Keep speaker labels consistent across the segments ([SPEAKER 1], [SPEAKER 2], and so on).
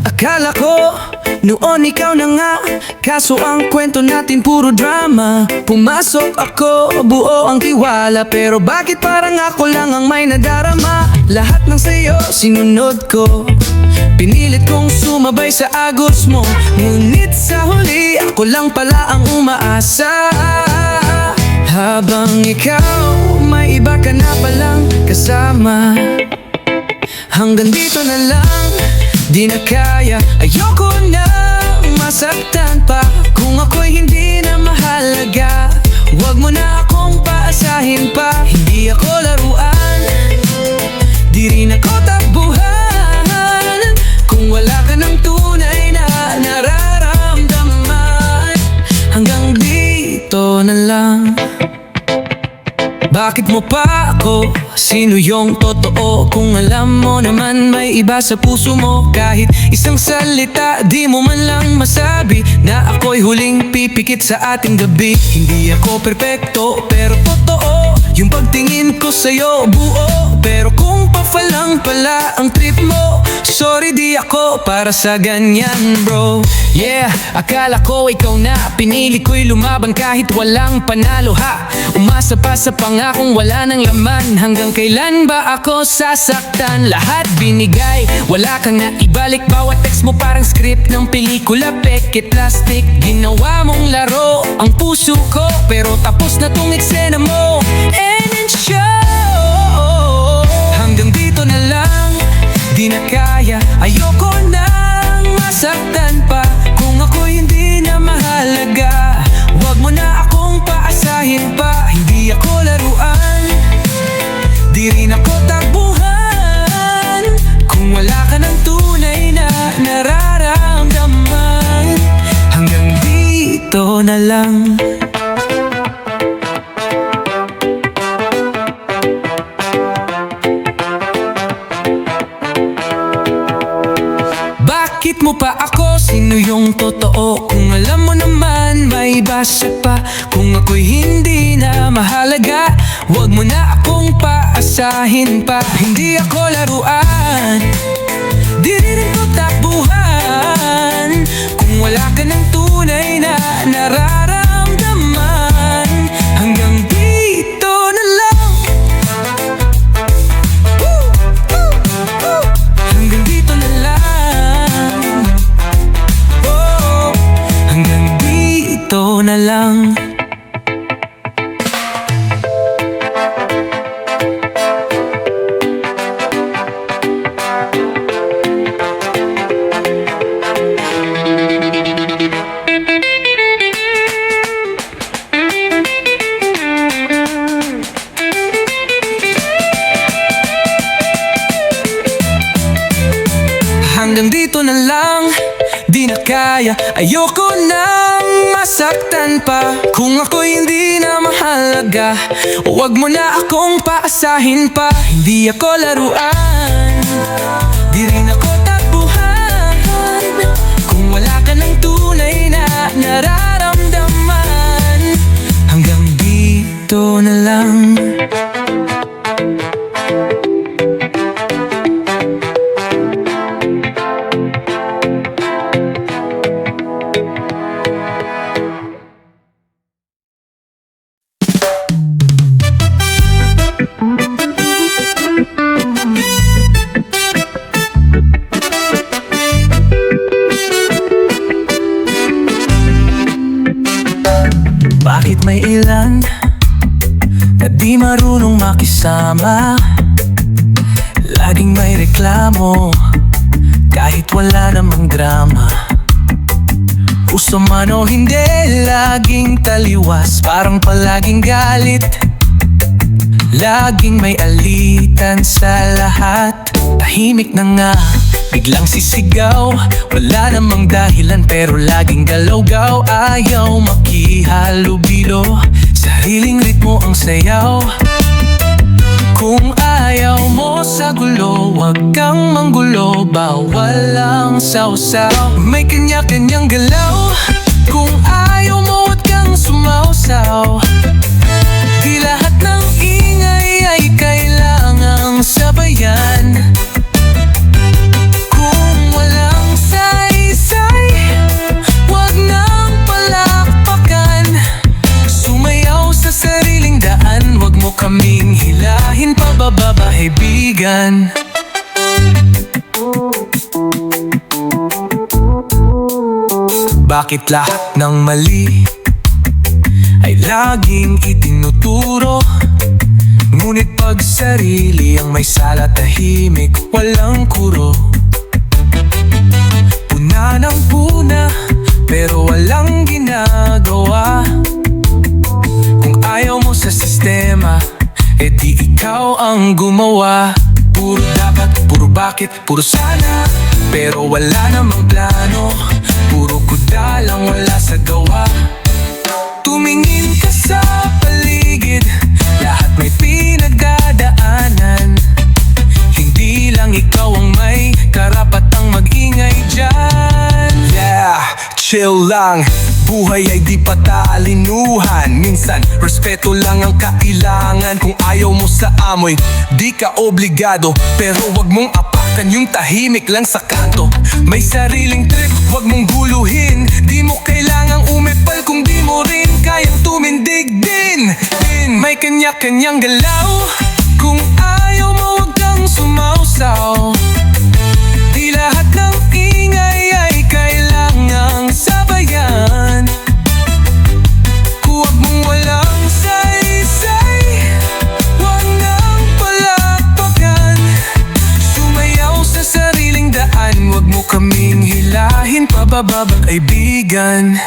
[SPEAKER 1] Akala ko noon ikaw na nga, kaso ang kwento natin puro drama. Pumasok ako, buo ang tiwala, pero bakit parang ako lang ang may nadarama? Lahat ng sayo sinunod ko, pinilit kong sumabay sa agos mo, ngunit sa huli ako lang pala ang umaasa. Habang ikaw may iba ka na palang kasama, hanggang dito na lang, di na kaya. Ayoko na masaktan pa, kung ako'y hindi na mahalaga. Huwag mo na akong paasahin pa, hindi ako laruan, di rin ako takbuhan, kung wala ka ng tunay na nararamdaman. Hanggang dito na lang. Bakit mo pa ako? Sino yung totoo? Kung alam mo naman may iba sa puso mo. Kahit isang salita di mo man lang masabi na ako'y huling pipikit sa ating gabi. Hindi ako perpekto pero totoo yung pagtingin ko sa'yo buo. Pero kung pafalang pala ang trip mo, sorry di ako para sa ganyan bro. Yeah, akala ko ikaw na, pinili ko'y lumaban kahit walang panalo ha. Umasa pa sa pangakong wala ng laman, hanggang kailan ba ako sasaktan? Lahat binigay, wala kang naibalik, bawat text mo parang script ng pelikula. Peke plastic, ginawa mong laro ang puso ko, pero tapos na tong eksena mo. And in show, hanggang dito na lang, di na kaya. Ayoko nang masaktan pa, kung ako'y hindi na mahalaga. Huwag mo na akong paasahin pa, hindi ako laruan, di rin ako takbuhan, kung wala ka ng tunay na nararamdaman. Hanggang dito na lang. Bakit mo pa ako? Sino yung totoo? Kung alam mo naman may basa pa, kung ako'y hindi na mahalaga. Huwag mo na akong paasahin pa, hindi ako laruan, di rin ko takbuhan, kung wala ka ng tunay na nararamdaman. Hanggang dito na lang. Hanggang dito na lang. Hanggang dito na lang. Hanggang dito na lang, di na kaya. Ayoko nang masaktan pa, kung ako'y hindi na mahalaga. Huwag mo na akong paasahin pa, hindi ako laruan, di rin ako takbuhan, kung wala ka ng tunay na nararamdaman. Hanggang dito na lang. Bakit may ilan na di marunong makisama? Laging may reklamo kahit wala namang drama. Gusto man o hindi, laging taliwas, parang palaging galit. Laging may alitan sa lahat. Tahimik na nga, biglang sisigaw, wala namang dahilan pero laging galaw-gaw. Ayaw makihalubilo, sariling ritmo ang sayaw. Kung ayaw mo sa gulo, wag kang manggulo, bawal ang sausaw. May kanya-kanyang galaw, kung ayaw mo wag kang sumausaw. Di lahat ng ingay ay kailangang sabayan. Kung walang sa kaibigan. Bakit lahat ng mali ay laging itinuturo? Ngunit pag sarili ang may sala, tahimik, walang kuro. Puna ng puna, pero walang ginagawa. Kung ayaw mo sa sistema, edi ikaw ang gumawa. Puro dapat, puro bakit, puro sana, pero wala namang plano. Puro kuda lang, wala sa gawa. Tumingin ka sa paligid, lahat may pinagdadaanan. Hindi lang ikaw ang may karapatang mag-ingay dyan. Yeah, chill lang. Buhay ay di patalinuhan. Minsan, respeto lang ang kailangan. Kung ayaw mo sa amoy, di ka obligado. Pero wag mong apakan yung tahimik lang sa kanto. May sariling trip, wag mong guluhin. Di mo kailangang umepal kung di mo rin kayang tumindig din. May kanya-kanyang galaw. Kung ayaw mo, wag kang sumausaw. Di lahat ng ingay ay kailangang sabayan. Huwag mong walang say-say, wag nang palakpakan. Sumayaw sa sariling daan, wag mo kaming hilahin pababa, kaibigan.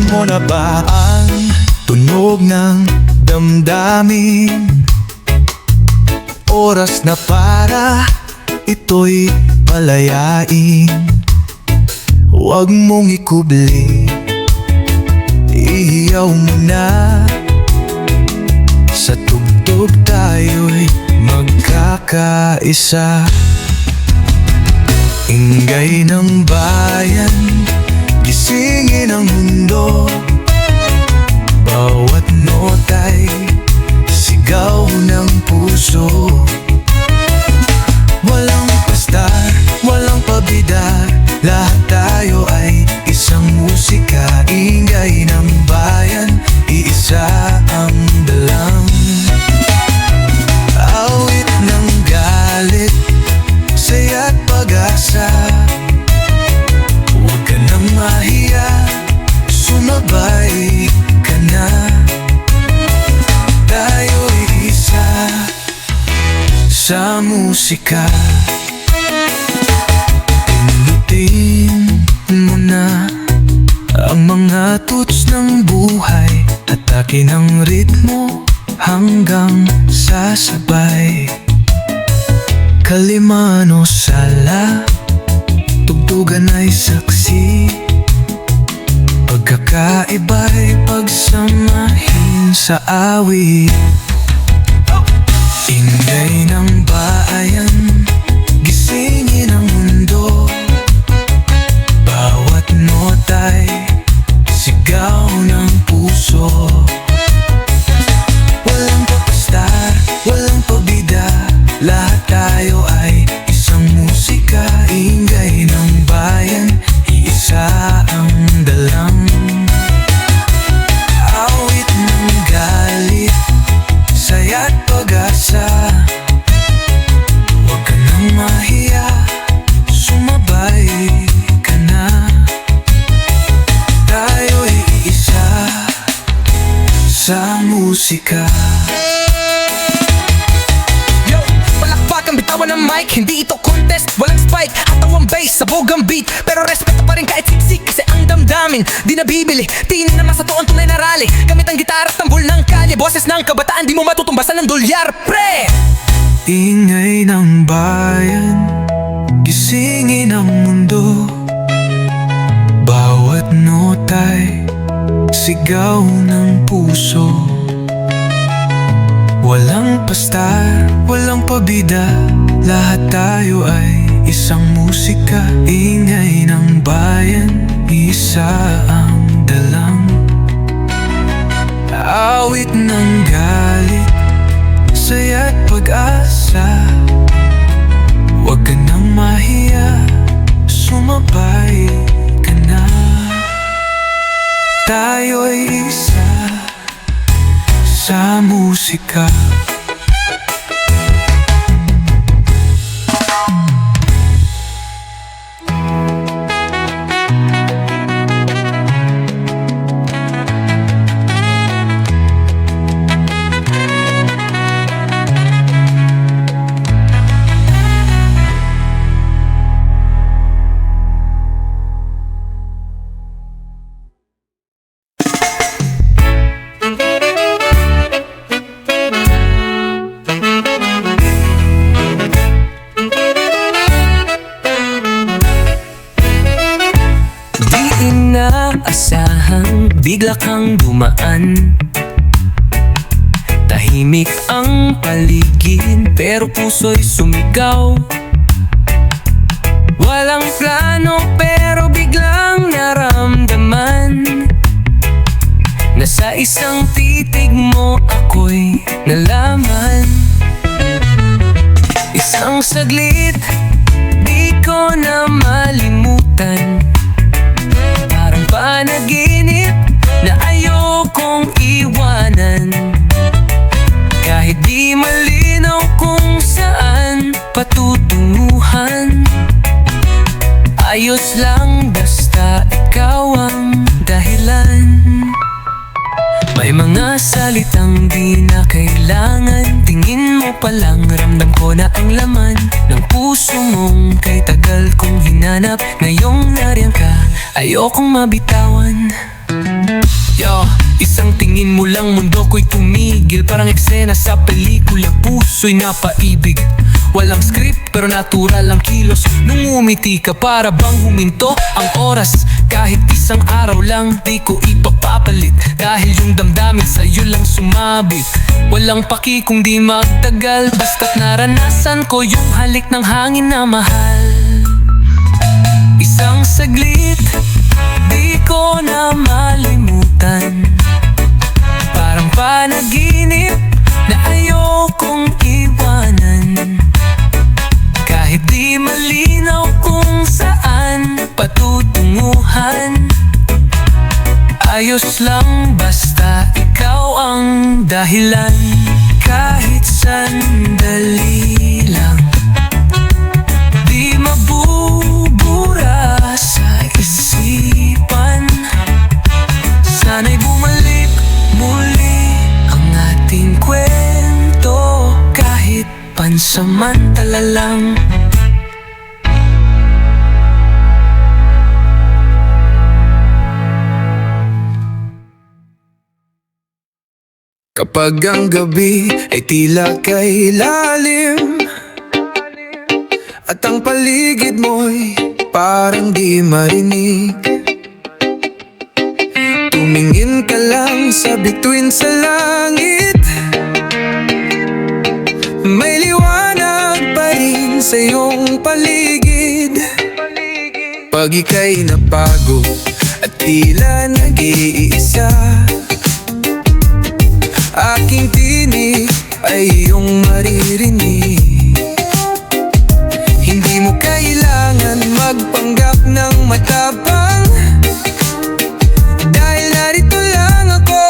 [SPEAKER 2] Mo na ba ang tunog ng damdamin? Oras na para ito'y palayain. Huwag mong ikubli, ihiyaw mo na. Sa tugtog tayo'y magkakaisa. Ingay ng bayan, gisingin ang mundo. Bawat nota'y sigaw ng puso. Walang pastar, walang pabidar, lahat tayo ay isang musika. Ingay ng bayan, iisa ang dalang. Awit ng galit, saya't pag-asa. Huwag ka nang mahiya, sumabay ka na. Tayo'y isa sa musika. Pindutin mo na ang mga tuts ng buhay. Atakin ang ritmo hanggang sasabay. Kalimano sala, tugtugan ay saksi. Pagkakaiba'y pagsamahin sa awit. Ingay ng bayan, gisingin ang mundo. Bawat nota'y sigaw ng puso. Walang papastar, walang pabida, lahat tayo ay isang musika. Ingay ng bayan, iisa ang dalang. Awit ng galit, sa musika.
[SPEAKER 1] Yo, palakpak ang bitawan ng mic. Hindi ito contest, walang spike. Hatawang bass, sabog ang beat. Pero respeto pa rin kahit siksik. Kasi ang damdamin, di nabibili. Tingin naman sa to ang tunay na rally. Gamit ang gitara at tambol ng kalye. Boses ng kabataan, di mo matutumbasan ng dolyar, pre!
[SPEAKER 2] Ingay ng bayan, gisingin ang mundo. Bawat nota'y sigaw ng puso. Walang pastar, walang pabida, lahat tayo ay isang musika. Ingay ng bayan, isa ang dalang. Awit ng galit, saya't pag-asa. Huwag ka nang mahiya, sumabay ka na. Tayo'y isa sa musika.
[SPEAKER 1] Inaasahang bigla kang dumaan. Tahimik ang paligid pero puso'y sumigaw. Walang plano pero biglang naramdaman na sa isang titig mo ako'y nalaman. Isang saglit di ko na malimutan. Panaginip na ayokong iwanan. Kahit di malinaw kung saan patutunguhan. Ayos lang basta ikaw ang dahilan. May mga salitang di na kailangan. Tingin mo palang ramdam ko na ang laman ng puso mong kay tagal kong hinanap. Ngayong nariyan ka, ayokong mabitawan. Yo, isang tingin mo lang mundo ko'y tumigil. Parang eksena sa pelikula, puso'y napaibig. Walang script pero natural ang kilos. Nung umiti ka para bang huminto ang oras. Kahit isang araw lang di ko ipapapalit. Dahil yung damdamin sa'yo lang sumabit. Walang paki kung di magtagal. Basta't naranasan ko yung halik ng hangin na mahal. Isang saglit di ko na malimutan. Parang panaginip na ayokong iwanan. Kahit di malinaw kung saan patutunguhan. Ayos lang basta ikaw ang dahilan. Kahit sandali lang di mabubura sa isipan. Sana'y bumalik muli ang ating kwento. Kahit pansamantala lang.
[SPEAKER 2] Kapag ang gabi ay tila kay lalim at ang paligid mo'y parang di marinig, tumingin ka lang sa bituin sa langit. May liwanag pa rin sa iyong paligid. Pag ika'y napagod at tila nag-iisa, aking tinig ay iyong maririnig. Hindi mo kailangan magpanggap ng matapang. Dahil narito lang ako,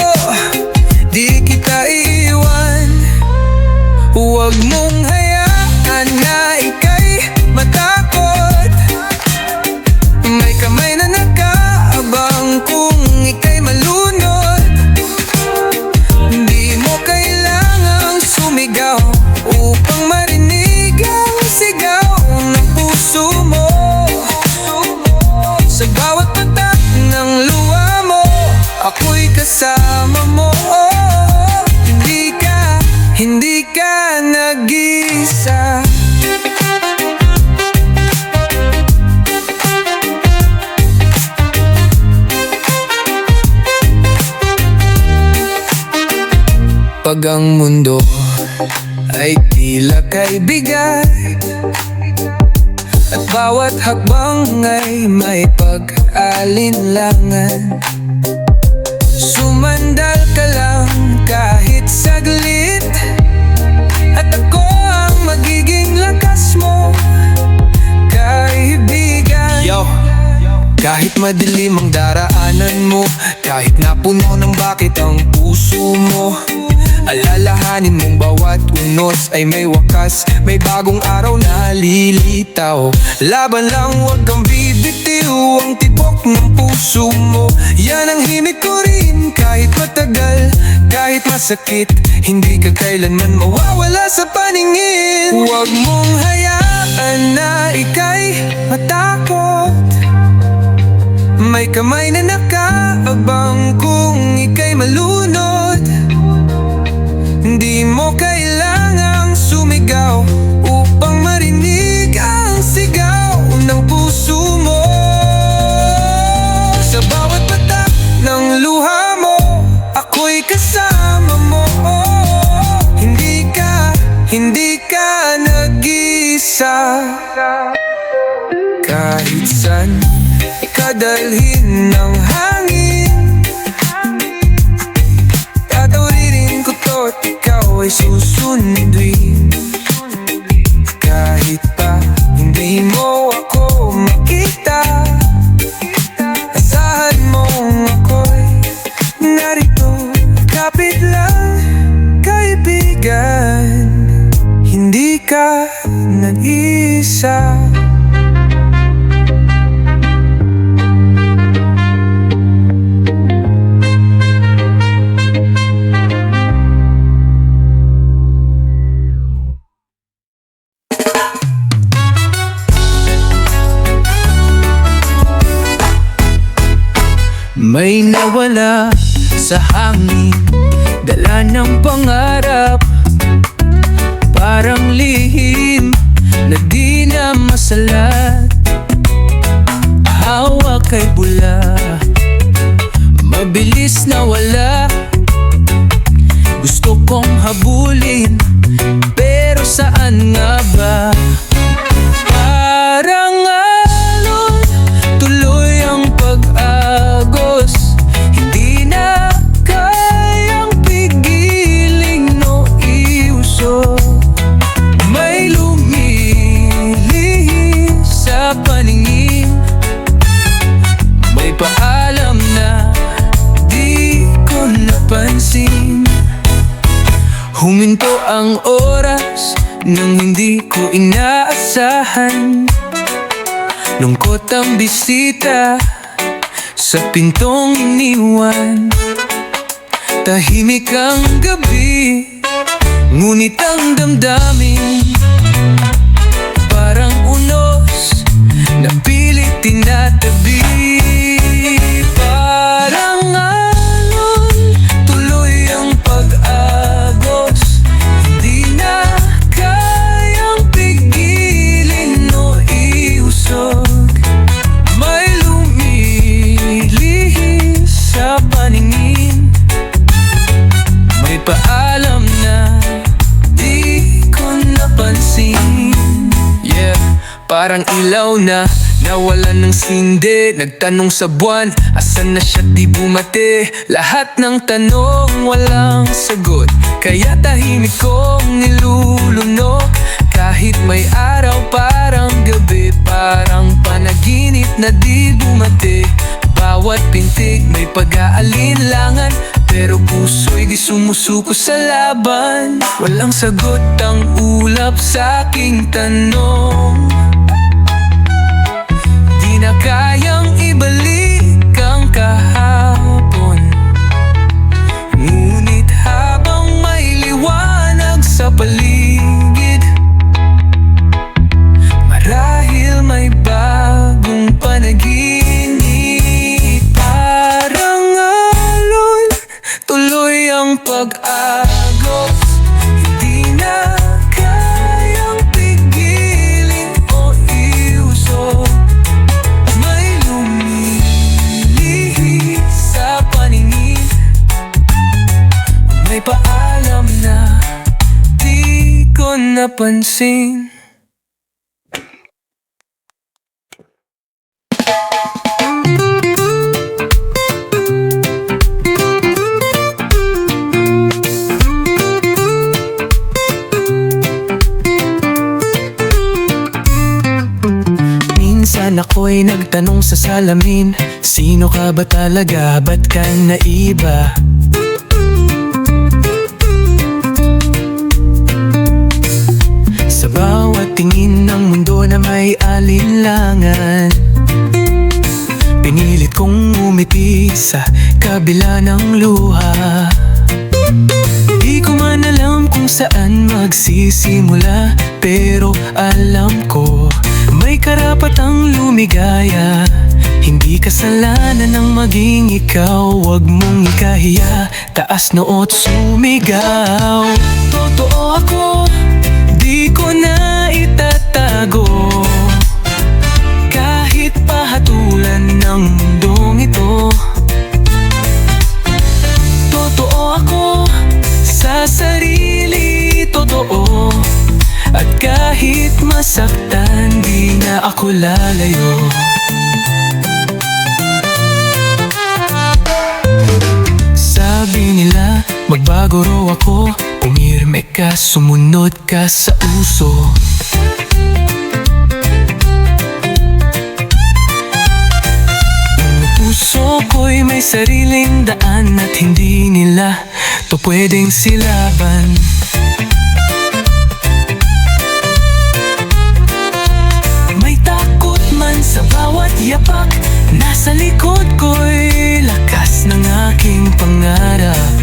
[SPEAKER 2] di kita iiwan. Huwag mong hayaan na ika'y matakot. May kamay na nakaabang kung ika'y malunod. Kapag ang mundo ay tila kay bigat at bawat hakbang ay may pag-alinlangan, sumandal ka lang kahit saglit, at ako ang magiging lakas mo, kaibigan. Yo! Kahit madilim ang daraanan mo, kahit napuno ng bakit ang puso mo, alalahanin mong bawat unos ay may wakas, may bagong araw na lilitaw. Laban lang, huwag kang bibitiw, ang tibok ng puso mo, yan ang himig ko rin. Kahit matagal, kahit masakit, hindi ka kailanman mawawala sa paningin. Huwag mong hayaan na ika'y matakot, may kamay na nakaabang kung ika'y malunod. Hindi mo kailangang sumigaw upang marinig ang sigaw ng puso mo. Sa bawat patak ng luha mo, ako'y kasama mo. Hindi ka nag-isa. Kahit saan ikadalhin ng hangin, tatawiririn ko to't ikaw ay susunduin. Kahit pa hindi mo ako makita, asahan mong ako'y narito, kapit lang, kaibigan. Hindi ka nag-isa.
[SPEAKER 1] May nawala sa hangin, dala ng pangarap, parang lihim na di na masalat. Hawak kay bula, mabilis na wala. Gusto kong habulin, pero saan nga ba? Parang alon, tuloy ang pag-agos, hindi na kayang pigiling no iusok. May lumilihis sa paningin, may paalam na di ko napansin. Huminto ang oras nang hindi ko inaasahan. Lungkot ang bisita sa pintong iniwan. Tahimik ang gabi, ngunit ang damdamin parang unos na pilit tinatabi. Parang alon, tuloy ang pag-agos, hindi na kayang pigilin o iusog. May lumilihis sa paningin, may paalam na di ko napansin. Yeah, parang ilaw na nawalan ng sindi, nagtanong sa buwan, asan na siya di bumate. Lahat ng tanong walang sagot, kaya tahimik kong nilulunok. Kahit may araw parang gabi, parang panaginip na di bumate. Bawat pintig may pag-aalinlangan, pero puso'y di sumusuko sa laban. Walang sagot ang ulap sa aking tanong, di na kayang ibalik ang kahapon. Ngunit habang may liwanag sa paligid, marahil may bagong panaginip. Parang alon, tuloy ang pag-agos, hindi na kayang pigilin o iusok. May lumilihis sa paningin, may paalam alam na di ko napansin. Minsan ako'y nagtanong sa salamin, sino ka ba talaga, ba't ka naiba? Sa bawat tingin ng mundo na may alinlangan, pinilit kong umiti sa kabila ng luha. Di ko man alam kung saan magsisimula, pero alam ko may karapatang lumigaya. Hindi kasalanan ng maging ikaw, wag mong ikahiya, taas noot sumigaw. Totoo ako, di ko na itatago, kahit pahatulan ng mundong ito. Totoo ako sa sarili, totoo. At kahit masaktan, di na ako lalayo. Sabi nila, magbago raw ako, umirme ka, sumunod ka sa uso. Ang puso ko'y may sariling daan, at hindi nila to pwedeng silaban. Sa bawat yapak, nasa likod ko'y lakas ng aking pangarap.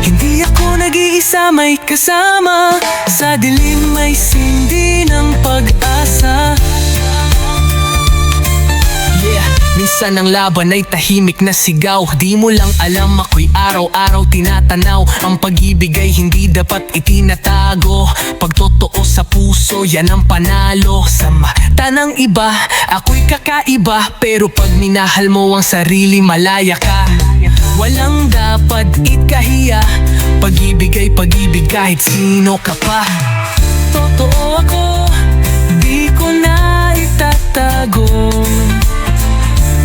[SPEAKER 1] Hindi ako nag-iisa, may kasama. Sa dilim may sindi ng pag-asa. Minsan ang laban ay tahimik na sigaw. Di mo lang alam, ako'y araw-araw tinatanaw. Ang pag-ibig ay hindi dapat itinatago. Pagtotoo sa puso, yan ang panalo. Sa mata ng iba, ako'y kakaiba, pero pag minahal mo ang sarili, malaya ka. Walang dapat ikahiya, pag-ibig ay pag-ibig kahit sino ka pa. Totoo ako, di ko na itatago,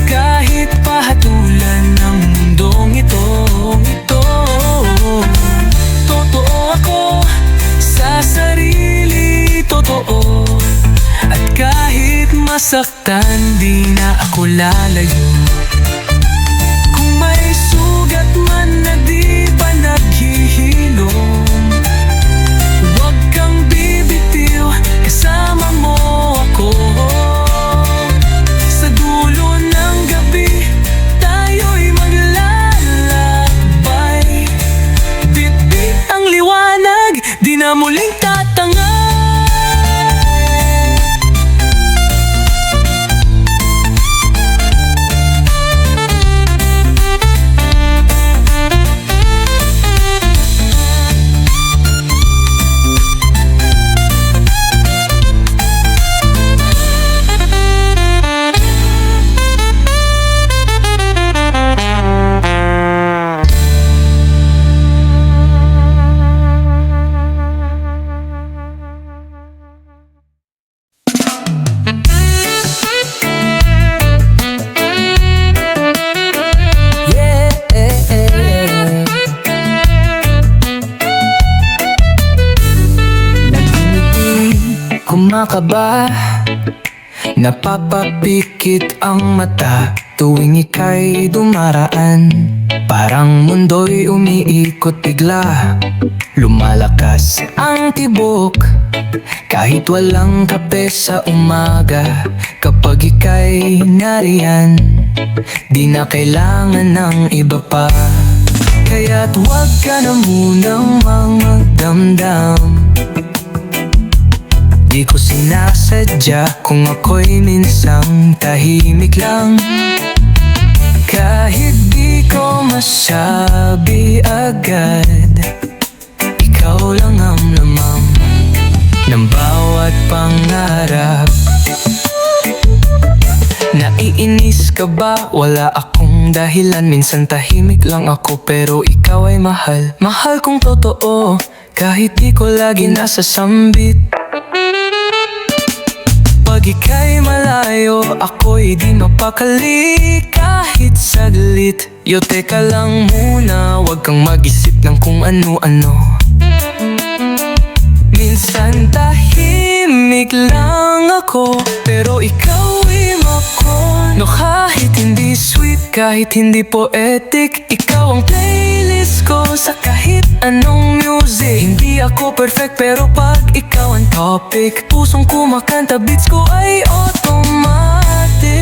[SPEAKER 1] kahit pahatulan ng mundong ito. Totoo ako sa sarili, totoo. At kahit masaktan, di na ako lalayo. Kung may sugat man na di pa naghihilom, huwag kang bibitiw, kasama mo ako. Sa dulo ng gabi, tayo'y maglalakbay. Bitbit ang liwanag, di na muling tatangay. Kumakaba, napapapikit ang mata tuwing ika'y dumaraan. Parang mundo'y umiikot bigla, lumalakas ang tibok kahit walang kape sa umaga. Kapag ika'y nariyan, di na kailangan ng iba pa. Kaya't huwag ka na munang magdamdam. Di ko sinasadya kung ako'y minsang tahimik lang. Kahit di ko masabi agad, ikaw lang ang lamang ng bawat pangarap. Naiinis ka ba? Wala akong akong dahilan. Minsan tahimik lang ako pero ikaw ay mahal. Mahal kong totoo kahit di ko lagi nasa sambit. Pag ika'y malayo, ako'y di mapakali kahit saglit. Yo, teka lang muna, wag kang mag-isip ng kung ano-ano. Minsan tahimik lang ako pero ikaw ay makono. Kahit hindi sweet, kahit hindi poetic, ikaw ang playlist ko sa kahit anong music. Hindi ako perfect pero pag ikaw ang topic, pusong kumakanta, beats ko ay automatic.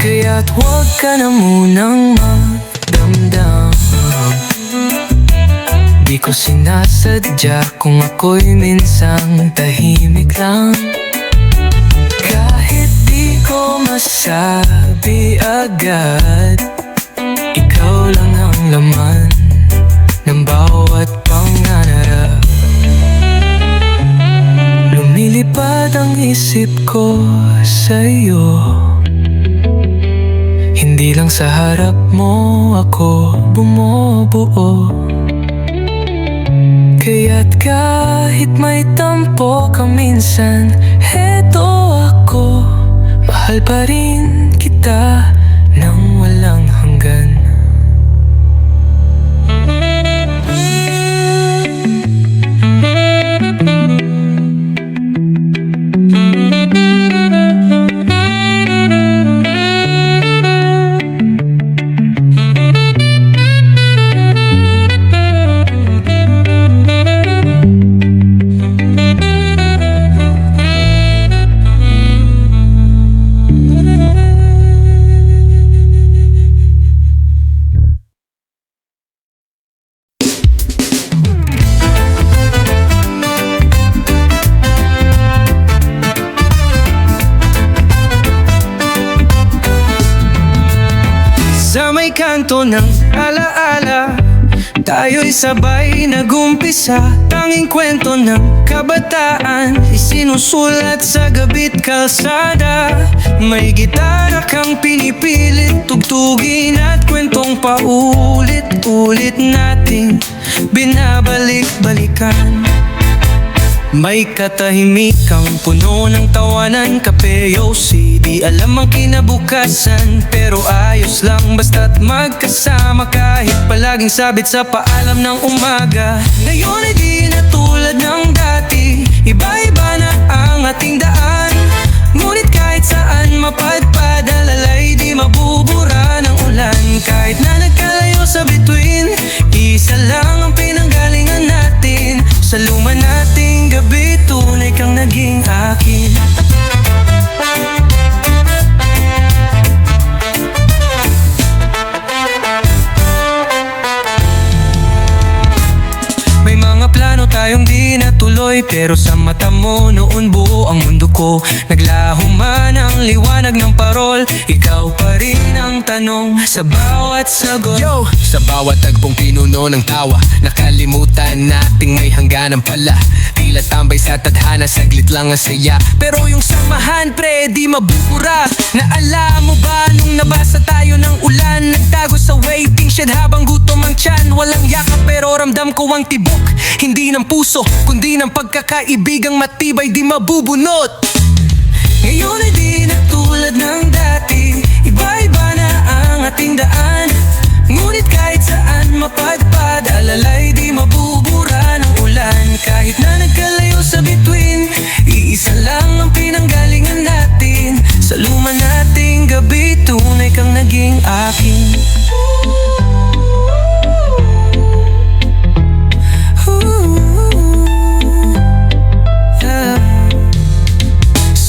[SPEAKER 1] Kaya't huwag ka na munang magdamdam. Di ko sinasadya kung ako'y minsang tahimik lang. Kahit di ko masabi agad, ikaw lang ang laman ng bawat pangarap. Lumilipad ang isip ko sa'yo. Hindi lang sa harap mo ako bumubuo. Kaya't kahit may tampo ka minsan, heto ako, mahal pa rin kita nang walang hanggan. Sa may kanto ng alaala, tayo'y sabay nagumpisa. Tanging kwento ng kabataan, isinusulat sa gabit kalsada. May gitara kang pinipilit tugtugin at kwentong paulit-ulit nating binabalik-balikan. May katahimikang puno ng tawanan, kape o di alam ang kinabukasan, pero ayos lang basta't magkasama. Kahit palaging sabit sa paalam ng umaga, ngayon ay di na tulad ng dati. Iba-iba na ang ating daan, ngunit kahit saan mapadpad, alalay di mabubura ng ulan. Kahit na nagkalayo sa bituin, isa lang ang pinanggalingan natin. Sa luma nating gabi, tunay kang naging akin. May mga plano tayong di natuloy, pero sa mata mo noon buo ang mundo ko. Naglaho man ang liwanag ng parol, ikaw pa rin ang tanong sa bawat sagot.
[SPEAKER 2] Yo! Sa bawat tagpong pinuno ng tawa, nakalimutan nating may hangganan pala. Tila tambay sa tadhana, saglit lang ang saya, pero yung samahan pre, di mabubura. Naalala mo ba nung nabasa tayo ng ulan? Nagtago sa waiting shed habang gutom ang tiyan. Walang yakap pero ramdam ko ang tibok, hindi ng puso kundi ng pagkakaibigang matibay di mabubunot.
[SPEAKER 1] Ngayon ay di na tulad ng dati, iba-iba na ang ating daan. Ngunit kahit saan mapadpad, alalay di mabubura ng ulan. Kahit na nagkalayo sa bituin, iisa lang ang pinanggalingan natin. Sa luma nating gabi, tunay kang naging akin.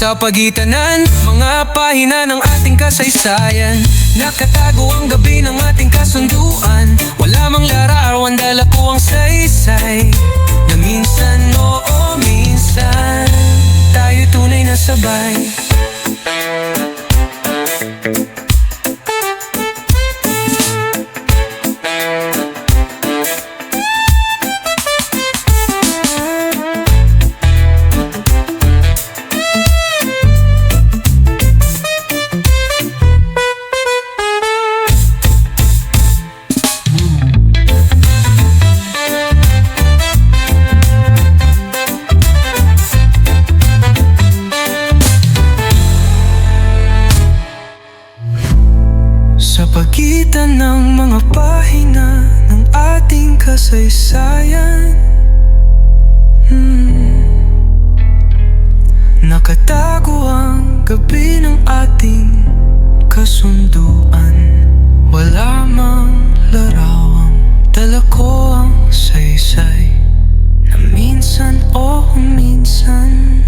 [SPEAKER 1] Sa pagitan ng mga pahina ng ating kasaysayan, nakatago ang gabi ng ating kasunduan. Wala mang larawan, dala ko ang saysay na minsan, oo minsan, tayo tunay na sabay. kasaysayan. Nakatago ang gabi ng ating kasunduan. Wala mang larawang dala ko ang saysay na minsan o minsan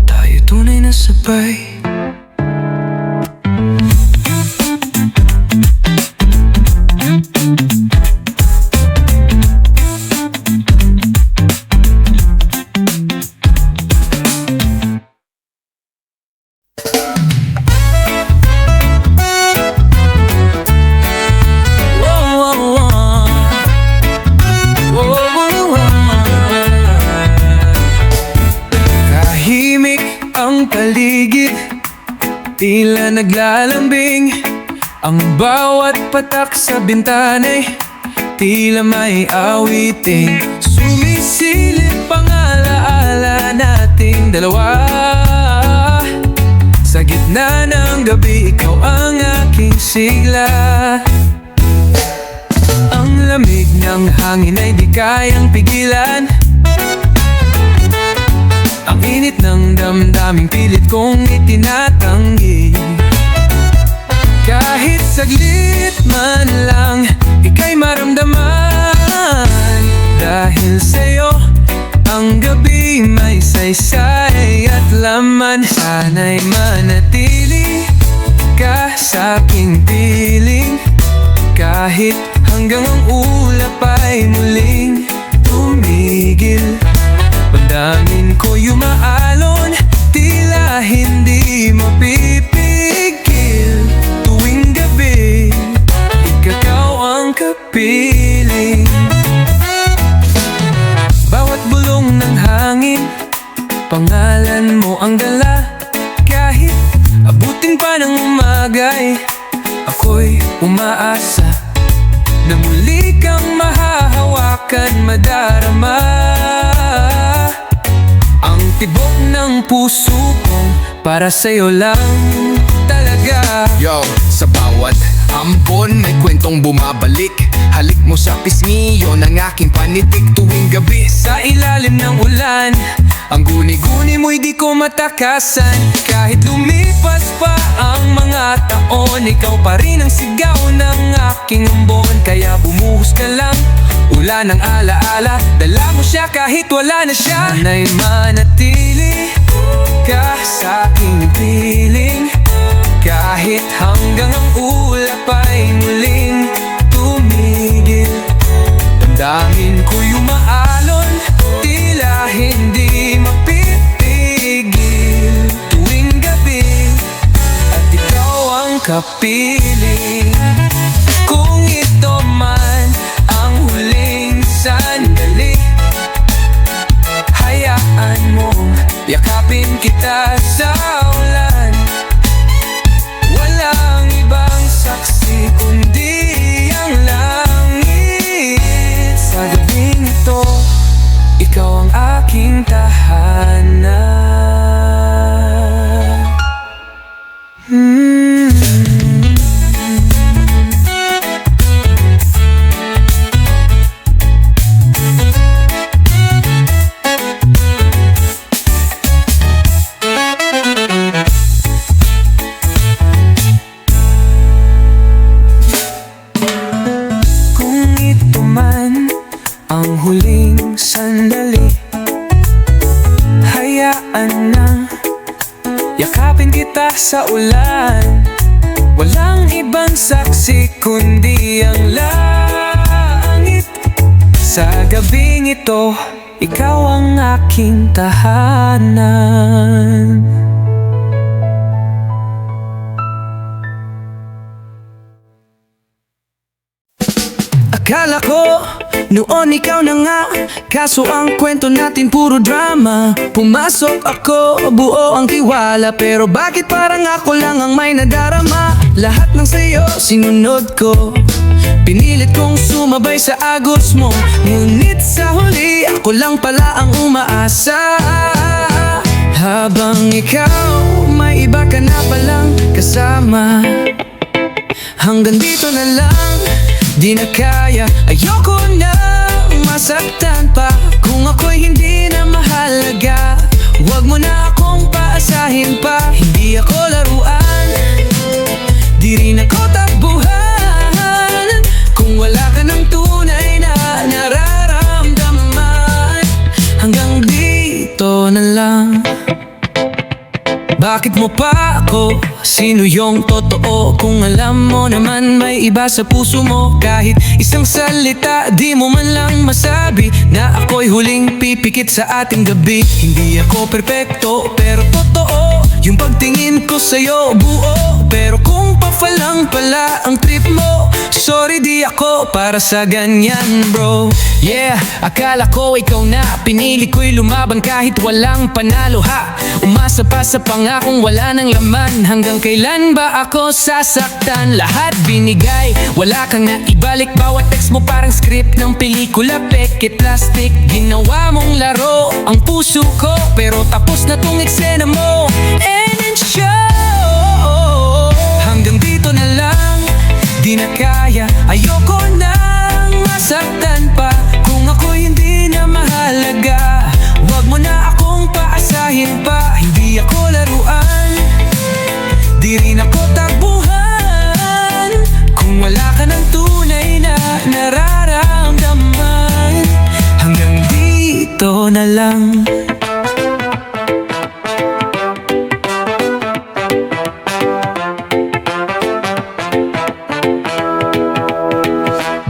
[SPEAKER 1] tayo tunay na sabay. Paligid, tila naglalambing. Ang bawat patak sa bintana'y tila may awitin. Sumisilip ang alaala nating dalawa. Sa gitna ng gabi, ikaw ang aking sigla. Ang lamig ng hangin ay di kayang pigilan. Ang init ng damdaming pilit kong itinatanggi. Kahit saglit man lang, ika'y maramdaman. Dahil sa'yo, ang gabi may saysay at laman. Sana'y manatili ka sa'king piling, kahit hanggang ang ulap ay muling tumigil. Damdamin ko yumaalon, tila hindi mapipigil. Tuwing gabi, ikaw ang kapiling. Bawat bulong ng hangin, pangalan mo ang dala. Kahit abutin pa ng umagay, ako'y umaasa na muli kang mahahawakan, madarama. Ang tibok ng puso kong para sa'yo lang talaga.
[SPEAKER 2] Yo, sa bawat ambon may kwentong bumabalik. Halik mo sa pisngiyo ng aking panitig tuwing gabi.
[SPEAKER 1] Sa ilalim ng ulan, ang guni-guni mo'y di ko matakasan. Kahit lumipas pa ang mga taon, ikaw pa rin ang sigaw ng aking ambon. Kaya bumuhos ka lang, ulan ng alaala, dala mo siya kahit wala na siya. Sana'y manatili ka sa aking piling, kahit hanggang ang ulap ay muling tumigil. Damdamin ko yumaalon, tila hindi mapipigil. Tuwing gabi, at ikaw ang kapiling. Kung ito man ang huling sandali, hayaan mong yakapin kita sa ulan. Walang ibang saksi kundi ang langit. Sa gabing ito, ikaw ang aking tahanan. Ang huling sandali, hayaan na yakapin kita sa ulan. Walang ibang saksi kundi ang langit. Sa gabing ito, ikaw ang aking tahanan. Akala ko noon ikaw na nga, kaso ang kwento natin puro drama. Pumasok ako, buo ang tiwala, pero bakit parang ako lang ang may nadarama? Lahat ng sayo sinunod ko, pinilit kong sumabay sa agos mo. Ngunit sa huli, ako lang pala ang umaasa. Habang ikaw, may iba ka na palang kasama. Hanggang dito na lang, di na kaya. Ayoko na masaktan pa kung ako'y hindi na mahalaga. Huwag mo na akong paasahin pa. Hindi ako laruan, di rin ako takbuhan kung wala ka ng tunay na nararamdaman. Hanggang dito na lang. Bakit mo pa ako? Sino yung totoo? Kung alam mo naman may iba sa puso mo. Kahit isang salita di mo man lang masabi na ako'y huling pipikit sa ating gabi. Hindi ako perpekto pero totoo yung pagtingin ko sa'yo buo. Pero kung pafalang pala ang trip mo, sorry di ako para sa ganyan bro. Yeah, akala ko ikaw na, pinili ko'y lumaban kahit walang panalo ha. Umasa pa sa pangakong wala ng laman. Hanggang kailan ba ako sasaktan? Lahat binigay, wala kang naibalik. Bawat text mo parang script ng pelikula. Peke plastic, ginawa mong laro ang puso ko. Pero tapos na tong eksena mo. And in show, hanggang dito na lang, di na kaya. Ayoko nang masaktan pa kung ako'y hindi na mahalaga. Huwag mo na akong paasahin pa. Hindi ako laruan, di rin ako takbuhan kung wala ka ng tunay na nararamdaman. Hanggang dito na lang.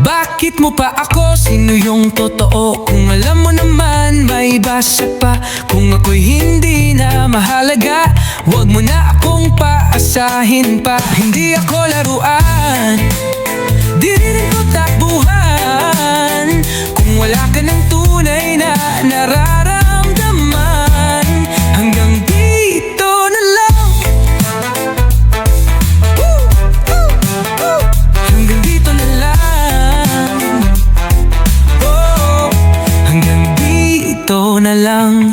[SPEAKER 1] Bakit mo pa ako? Sino yung totoo? Kung alam mo naman may basa pa. Kung ako'y hindi na mahalaga, huwag mo na akong paasahin pa. Hindi ako laruan, di rin ko takbuhan kung wala ka ng tunay na nararamdaman. Hanggang dito na lang. Hanggang dito na lang. Hanggang dito na lang.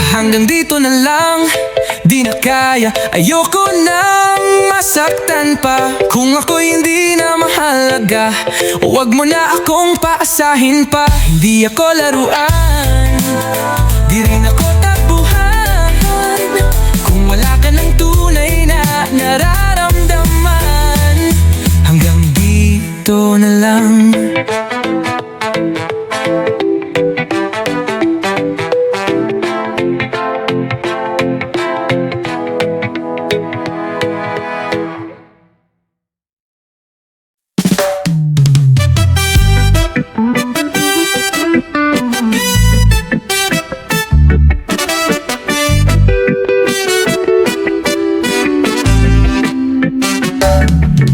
[SPEAKER 1] Hanggang dito na lang, di na kaya. Ayoko nang masaktan pa kung ako'y hindi na mahalaga. Huwag mo na akong paasahin pa. Hindi ako laruan, di rin ako takbuhan kung wala ka ng tunay na nararamdaman. Hanggang dito na lang.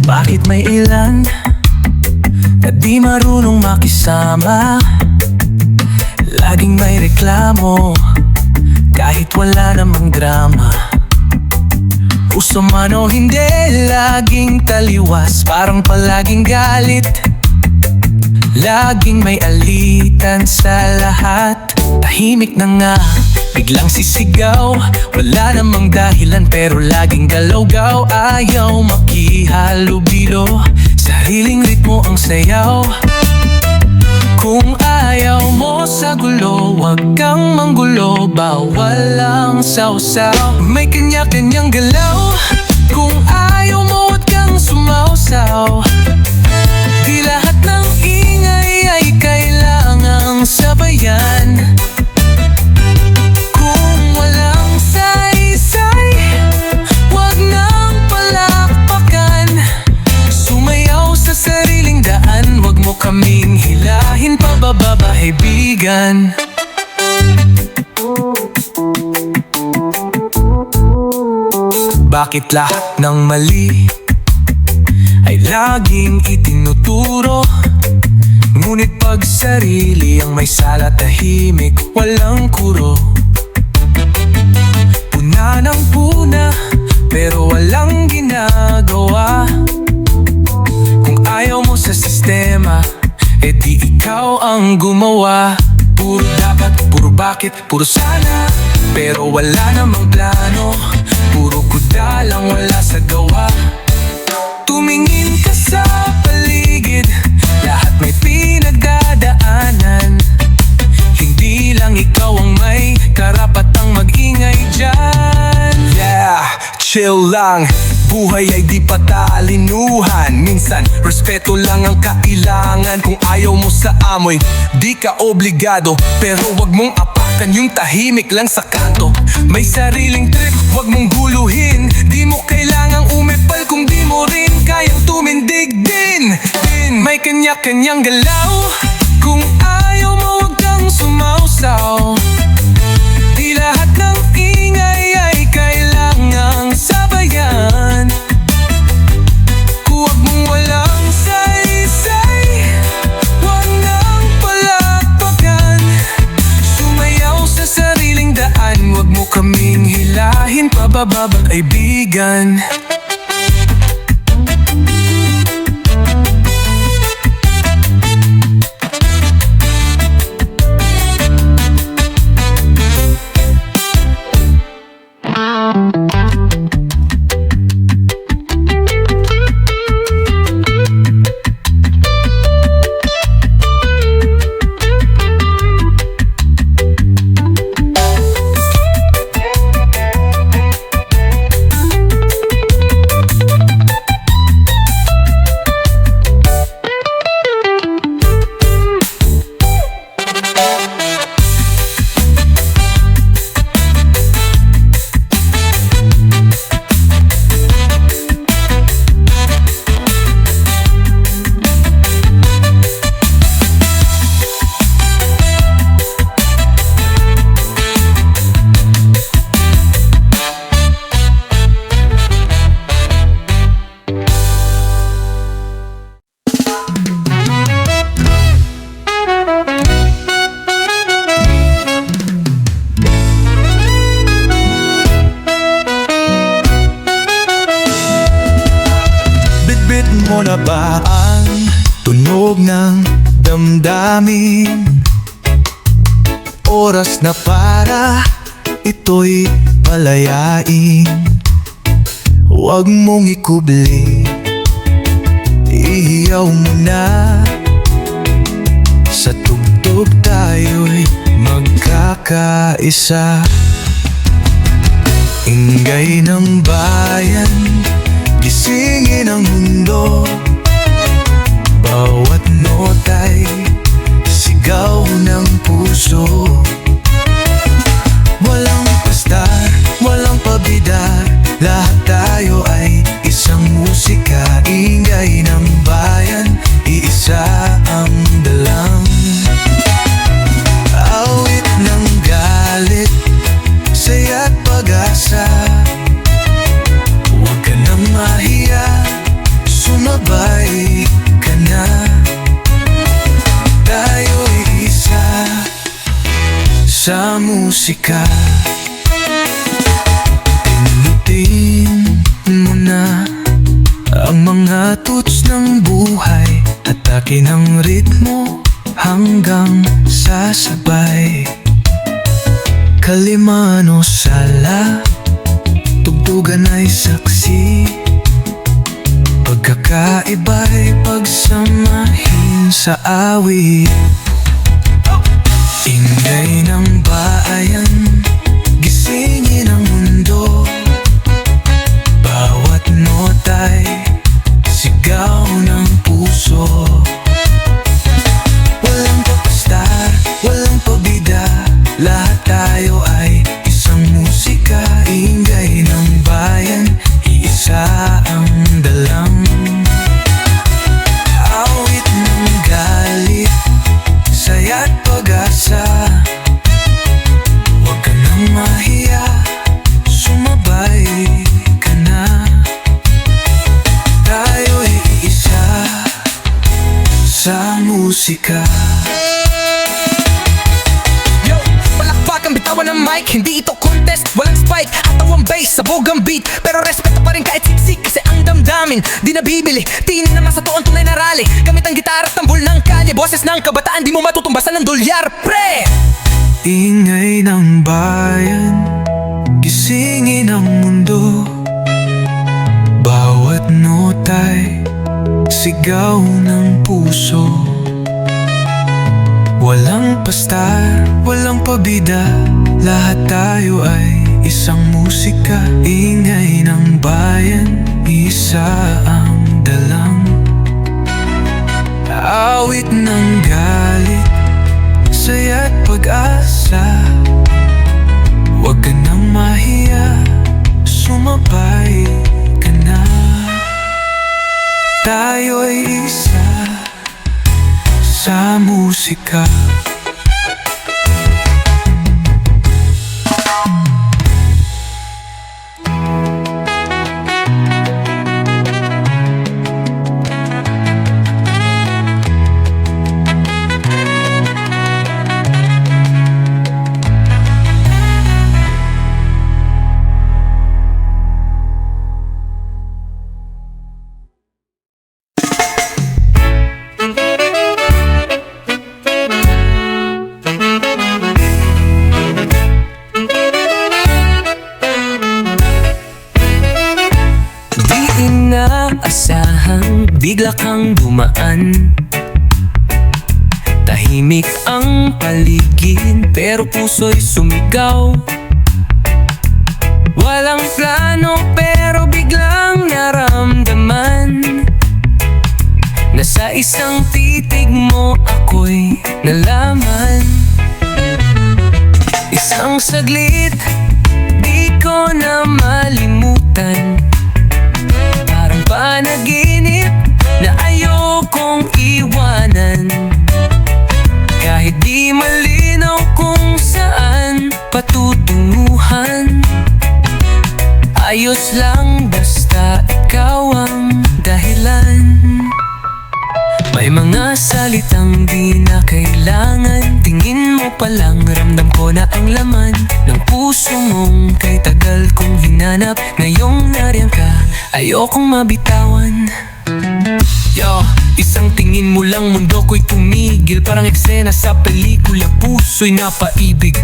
[SPEAKER 1] Bakit may ilan na di marunong makisama? Laging may reklamo kahit wala namang drama. Uso man o hindi, laging taliwas, parang palaging galit. Laging may alitan sa lahat. Tahimik na nga, biglang sisigaw. Wala namang dahilan pero laging galaw-gaw. Ayaw makihalubilo, sariling ritmo ang sayaw. Kung ayaw mo sa gulo, wag kang manggulo. Bawal ang sausaw, may kanya-kanyang galaw. Kung ayaw mo, wag kang sumausaw. Di lahat ng ingay ay kailangang sabayan. Kung walang saysay, wag nang palakpakan. Sumayaw sa sariling daan, wag mo kaming hilahin pababa, kaibigan. Bakit lahat ng mali ay laging itinuturo? Ngunit pag sarili ang may sala, tahimik, walang kuro. ang gumawa. Puro dapat, puro bakit, puro sana, pero wala namang plano. Puro kuda lang, wala sa gawa. Tumingin ka sa paligid, lahat may pinagdadaanan. Hindi lang ikaw ang may karapatang mag-ingay dyan.
[SPEAKER 2] Yeah, chill lang. Buhay ay di patalinuhan. Minsan, respeto lang ang kailangan. Kung ayaw mo sa amoy, di ka obligado. Pero wag mong apakan yung tahimik lang sa kanto. May sariling trip, wag mong guluhin. Di mo kailangang umepal kung di mo rin kayang tumindig din. May kanya-kanyang galaw. Kung ayaw mo, wag kang sumausaw. Di lahat ng ingay ay kailangang sabayan. Huwag mong walang saysay, huwag nang palakpakan. Sumayaw sa sariling daan, huwag mo kaming hilahin pababa, kaibigan.
[SPEAKER 3] Mo na ba ang tunog ng damdamin? Oras na para ito'y palayain. Huwag mong ikubli, ihiyaw mo na. Sa tugtog tayo'y magkakaisa. Ingay ng bayan, gisingin ang mundo. Bawat nota'y sigaw ng puso. Walang pastar, walang pabidar, lahat tayo ay isang musika. Ingay ng bayan, iisa ang dalang. Awit ng galit, saya't pag-asa. Huwag ka nang mahiya, sumabay ka na. Tayo'y isa sa musika. Pinutin mo na ang mga tuts ng buhay. Hatakin ang ritmo hanggang sasabay. Kalimano sala, tugtugan ay saksi. Pagkakaiba'y pagsamahin sa awit. Ingay ng bayan, gisingin ang mundo. Bawat nota'y sigaw ng puso. Walang papastar, walang pabida, lahat tayo ay isang musika. Ingay ng bayan, iisa ang dalang. Awit ng galit, saya't pag-asa. Huwag ka nang mahiya, sumabay ka na. Tayo'y iisa sa musika.
[SPEAKER 1] Yo, palakpakan, bitawan ng mic, hindi ito contest. Walang spike at tawang bass, sabog ang beat. Pero respeto pa rin kahit siksik, kasi ang damdamin di nabibili. Tingin naman sa to ang tunay na rally, gamit ang gitara at tambol ng kalye. Boses ng kabataan di mo matutumbasan ng dolyar, pre!
[SPEAKER 3] Ingay ng bayan, gisingin ang mundo. Bawat nota'y sigaw ng puso. Walang pastar, walang pabida, lahat tayo ay isang musika. Ingay ng bayan, isa ang dalang awit ng galit, saya't pag-asa. Huwag ka nang mahiya, sumabay ka na. Tayo'y isa sa musika.
[SPEAKER 1] Inaasahang bigla kang dumaan. Tahimik ang paligid pero puso'y sumigaw. Walang plano pero biglang naramdaman na sa isang titig mo ako'y nalaman. Isang saglit di ko na malimutan, panaginip na ayokong iwanan. Kahit di malinaw kung saan patutunguhan, ayos lang basta ikaw ang dahilan. May mga salitang di na kailangan, tingin mo palang ramdam ko na ang laman ng puso mong kay tagal kong hinanap. Ngayong nariyan ka, ayokong mabitawan. Yo, isang tingin mo lang mundo ko'y tumigil. Parang eksena sa pelikula, puso'y napaibig.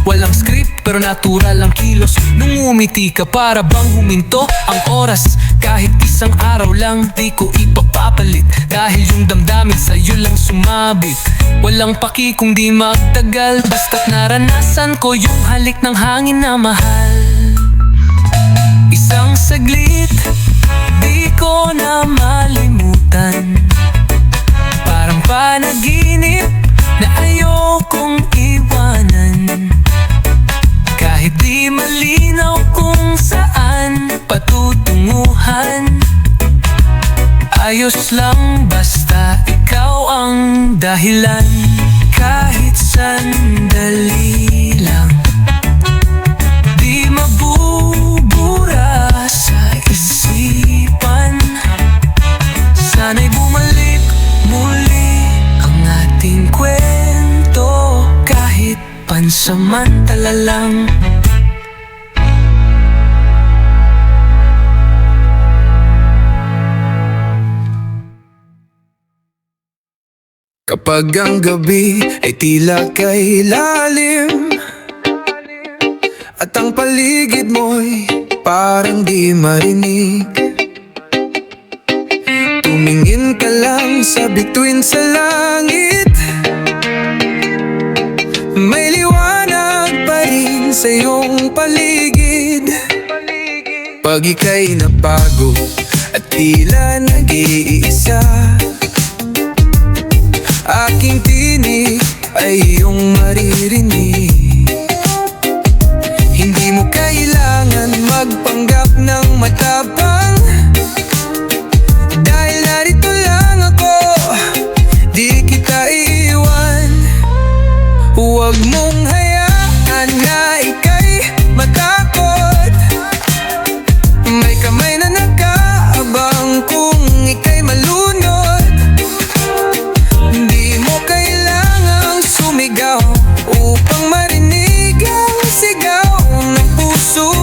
[SPEAKER 1] Walang script pero natural ang kilos. Nung umiti ka para bang huminto ang oras. Kahit isang araw lang di ko ipapapalit, dahil yung damdamin sa'yo lang sumabit. Walang paki kung di magtagal, basta't naranasan ko yung halik ng hangin na mahal. Isang saglit di ko na malimutan, parang panaginip na ayokong iwanan. Kahit di malinaw kung saan patutunguhan, ayos lang basta ikaw ang dahilan. Kahit sandali lang di mabubura sa isipan, sana'y bumalik muli ang ating kwento, kahit pansamantala lang.
[SPEAKER 3] Kapag ang gabi ay tila kay lalim at ang paligid mo'y parang di marinig, tumingin ka lang sa bituin sa langit. May liwanag pa rin sa iyong paligid. Pag ika'y nabago at tila nag-iisa, aking tinig ay iyong maririnig. Hindi mo kailangan magpanggap ng matapang, dahil narito lang ako, di kita iiwan. Huwag mong hayaan na ika'y matakot, may kamay na nakaabang kung ika'y malunod. Di mo kailangang sumigaw upang marinig ang sigaw ng puso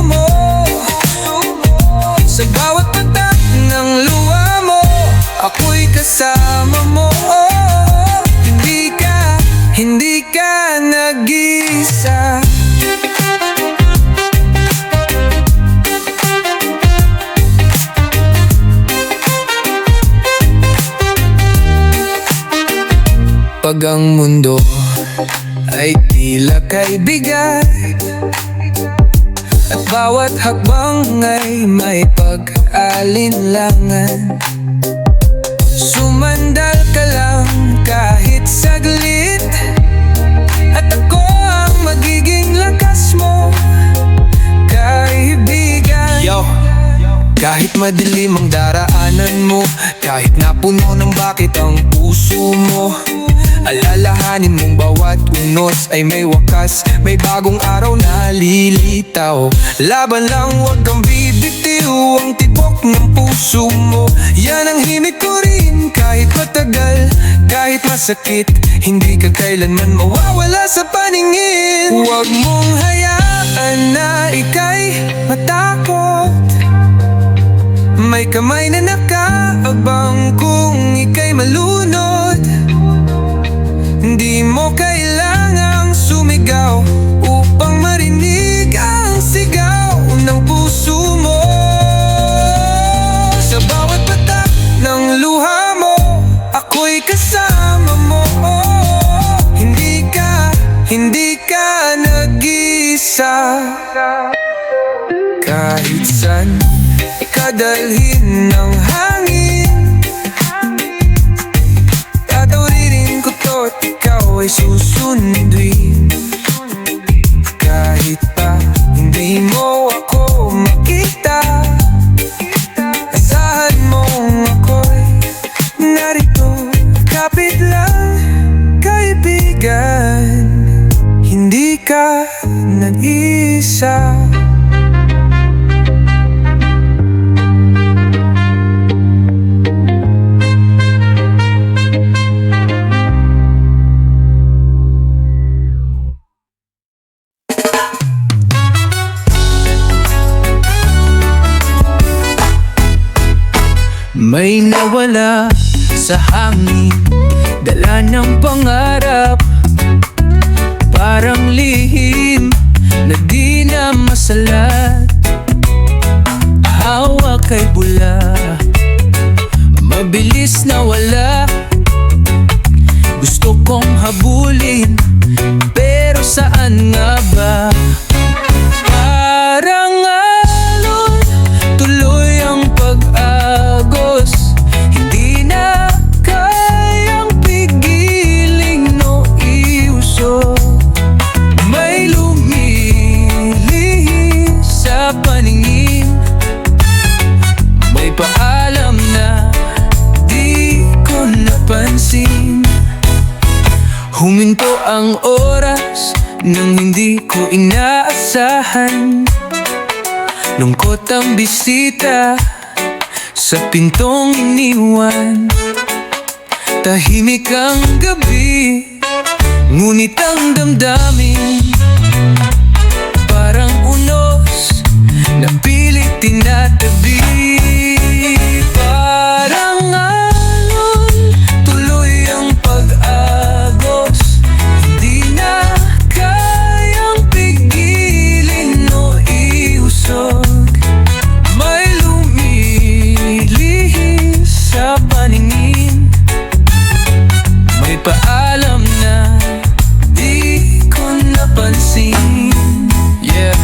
[SPEAKER 2] Kapag ang mundo ay tila kaibigan at bawat hakbang ay may pag-alinlangan, sumandal ka lang kahit saglit, at ako ang magiging lakas mo, kaibigan. Yo! Kahit madilim ang daraanan mo, kahit napuno ng bakit ang puso mo, alalahanin mong bawat unos ay may wakas, may bagong araw na lilitaw. Laban lang, huwag kang bibitiw, ang tibok ng puso mo, yan ang himig ko rin. Kahit matagal, kahit masakit, hindi ka kailanman mawawala sa paningin. Huwag mong hayaan na ika'y matakot, may kamay na nakaabang kung ika'y malunod. Hindi mo kailangang sumigaw upang marinig ang sigaw ng puso mo. Sa bawat patak ng luha mo, ako'y kasama mo. Hindi ka nag-isa. Kahit saan ikadalhin ng hangin, tatawiririn ko to't ikaw ay susunduin. Kahit pa hindi mo ako makita, asahan mong ako'y narito, kapit lang, kaibigan. Hindi ka nag-isa.
[SPEAKER 1] May nawala sa hangin, dala ng pangarap, parang lihim na di na masalat. Hawak kay bula, mabilis na wala. Gusto kong habulin, pero saan nga ba? Parang alon, tuloy ang pag-agos, hindi na kayang pigiling no iusok. May lumilihis sa paningin, may paalam na di ko napansin. Huminto ang oras nang hindi ko inaasahan. Lungkot ang bisita sa pintong iniwan. Tahimik ang gabi, ngunit ang damdamin parang unos na pilit tinatabi. Parang alon, tuloy ang pag-agos, hindi na kayang pigilin o iusog. May lumilihis sa paningin, may paalam na di ko napansin. Yeah,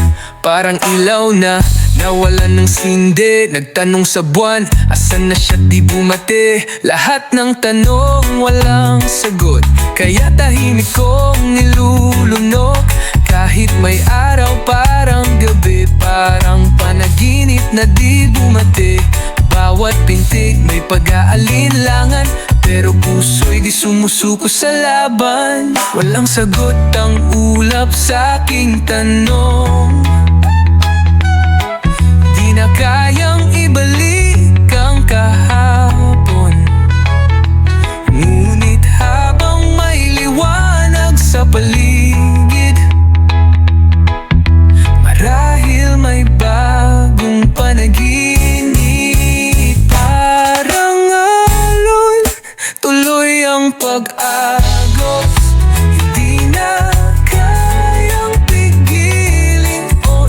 [SPEAKER 1] parang ilaw na nawalan ng sindi, nagtanong sa buwan, asan na siya di bumate. Lahat ng tanong walang sagot, kaya tahimik kong nilulunok. Kahit may araw parang gabi, parang panaginip na di bumate. Bawat pintig may pag-aalinlangan, pero puso'y di sumusuko sa laban. Walang sagot ang ulap sa aking tanong, di na kayang ibalik ang kahapon. Ngunit habang may liwanag sa paligid, marahil may bagong panaginip. Parang alon, tuloy ang pag-agos, hindi na kayang pigilin o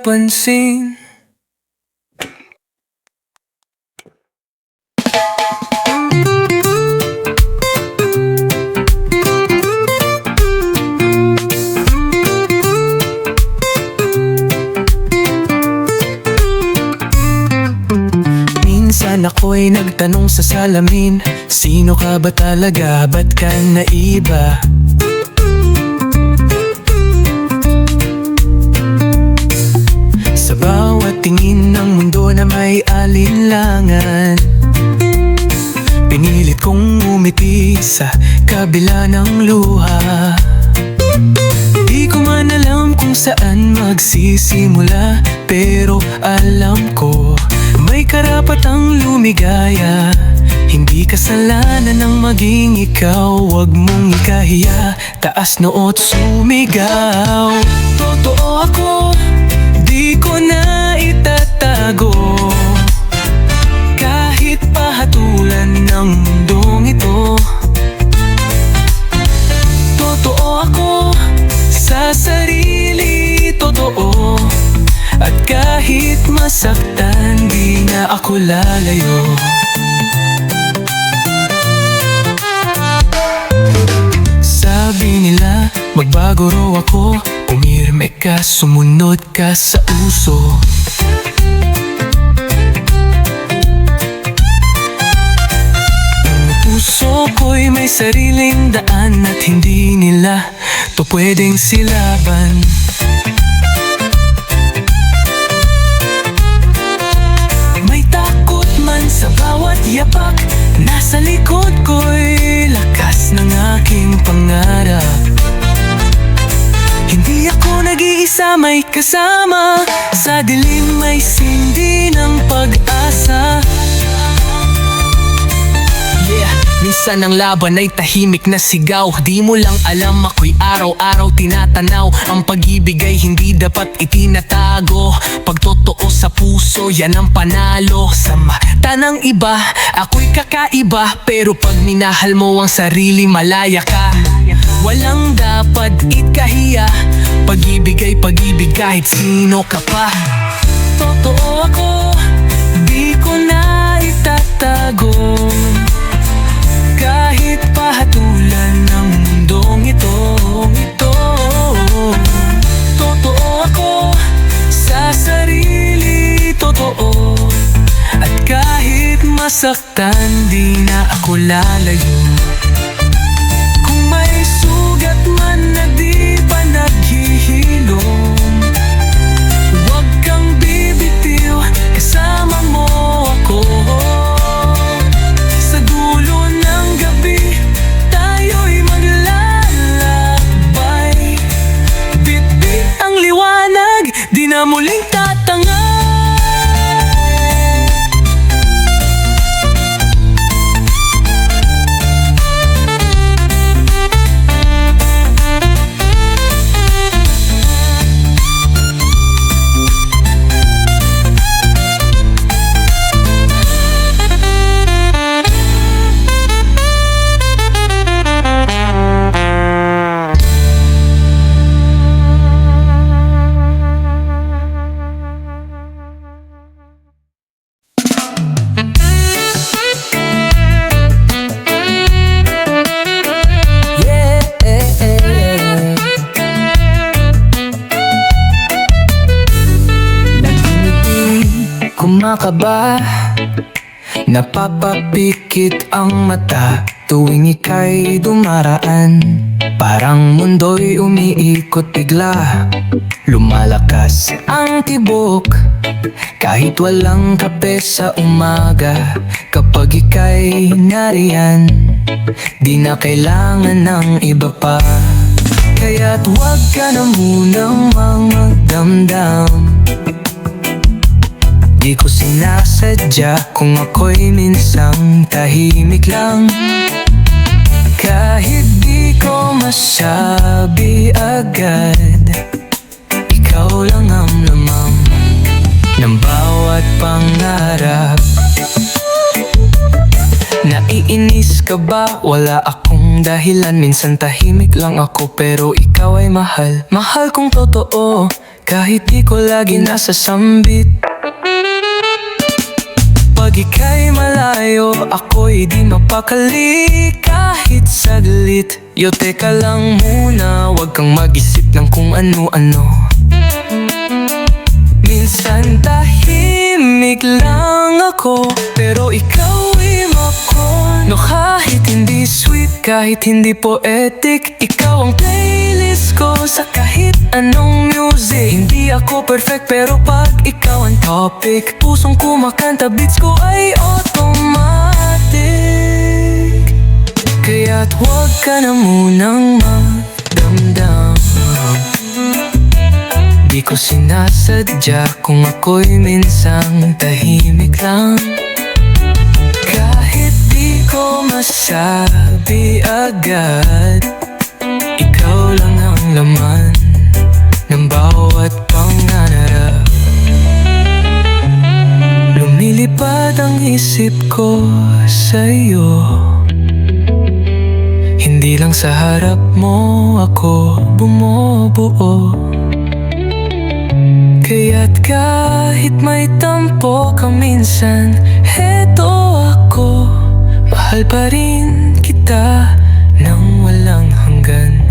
[SPEAKER 1] napansin. Minsan ako'y nagtanong sa salamin, sino ka ba talaga, ba't ka naiba? Sa bawat tingin ng mundo na may alinlangan, pinilit kong umiti sa kabila ng luha. Di ko man alam kung saan magsisimula, pero alam ko may karapatang lumigaya. Hindi kasalanan ng maging ikaw, wag mong ikahiya, taas noot sumigaw. Totoo ako, di ko na itatago, kahit pahatulan ng mundong ito. Totoo ako sa sarili, totoo. At kahit masaktan, di na ako lalayo. Sabi nila, magbago raw ako, umirme ka, sumunod ka sa uso. Ang puso ko'y may sariling daan, at hindi nila to pwedeng silaban. Sa bawat yapak, nasa likod ko'y lakas ng aking pangarap. Hindi ako nag-iisa, may kasama. Sa dilim may sindi ng pag-asa. Minsan ang laban ay tahimik na sigaw. Di mo lang alam, ako'y araw-araw tinatanaw. Ang pag-ibig ay hindi dapat itinatago. Pagtotoo sa puso, yan ang panalo. Sa mata ng iba, ako'y kakaiba, pero pag minahal mo ang sarili, malaya ka. Walang dapat ikahiya, pag-ibig ay pag-ibig kahit sino ka pa. Totoo ako, di ko na itatago, kahit pahatulan ng mundong ito. Totoo ako sa sarili, totoo. At kahit masaktan, di na ako lalayo. Kung may sugat man na di pa naghihilom, huwag kang bibitiw, kasama mo ako. Sa dulo ng gabi, tayo'y maglalakbay. Bit-bit ang liwanag, di na muling tatangay. Kumakaba, napapapikit ang mata tuwing ika'y dumaraan. Parang mundo'y umiikot bigla, lumalakas ang tibok kahit walang kape sa umaga. Kapag ika'y nariyan, di na kailangan ng iba pa. Kaya't huwag ka na munang magdamdam. Di ko sinasadya kung ako'y minsang tahimik lang. Kahit di ko masabi agad, ikaw lang ang lamang ng bawat pangarap. Naiinis ka ba? Wala akong ang dahilan. Minsan tahimik lang ako pero ikaw ay mahal. Mahal kong totoo kahit di ko lagi nasa sambit. Pag ika'y malayo, ako'y di mapakali kahit saglit. Yo, teka lang muna, wag kang mag-isip ng kung ano-ano. Minsan tahimik lang ako pero ikaw ay makono. Kahit hindi sweet, kahit hindi poetic, ikaw ang playlist ko sa kahit anong music. Hindi ako perfect pero pag ikaw ang topic, pusong kumakanta, beats ko ay automatic. Kaya't huwag ka na munang magdamdam. Di ko sinasadya kung ako'y minsang tahimik lang. Kahit di ko masabi agad, ikaw lang ang laman ng bawat panganarap. Lumilipad ang isip ko sa'yo, hindi lang sa harap mo ako bumubuo. Kaya't kahit may tampo ka minsan, heto ako, mahal pa rin kita nang walang hanggan.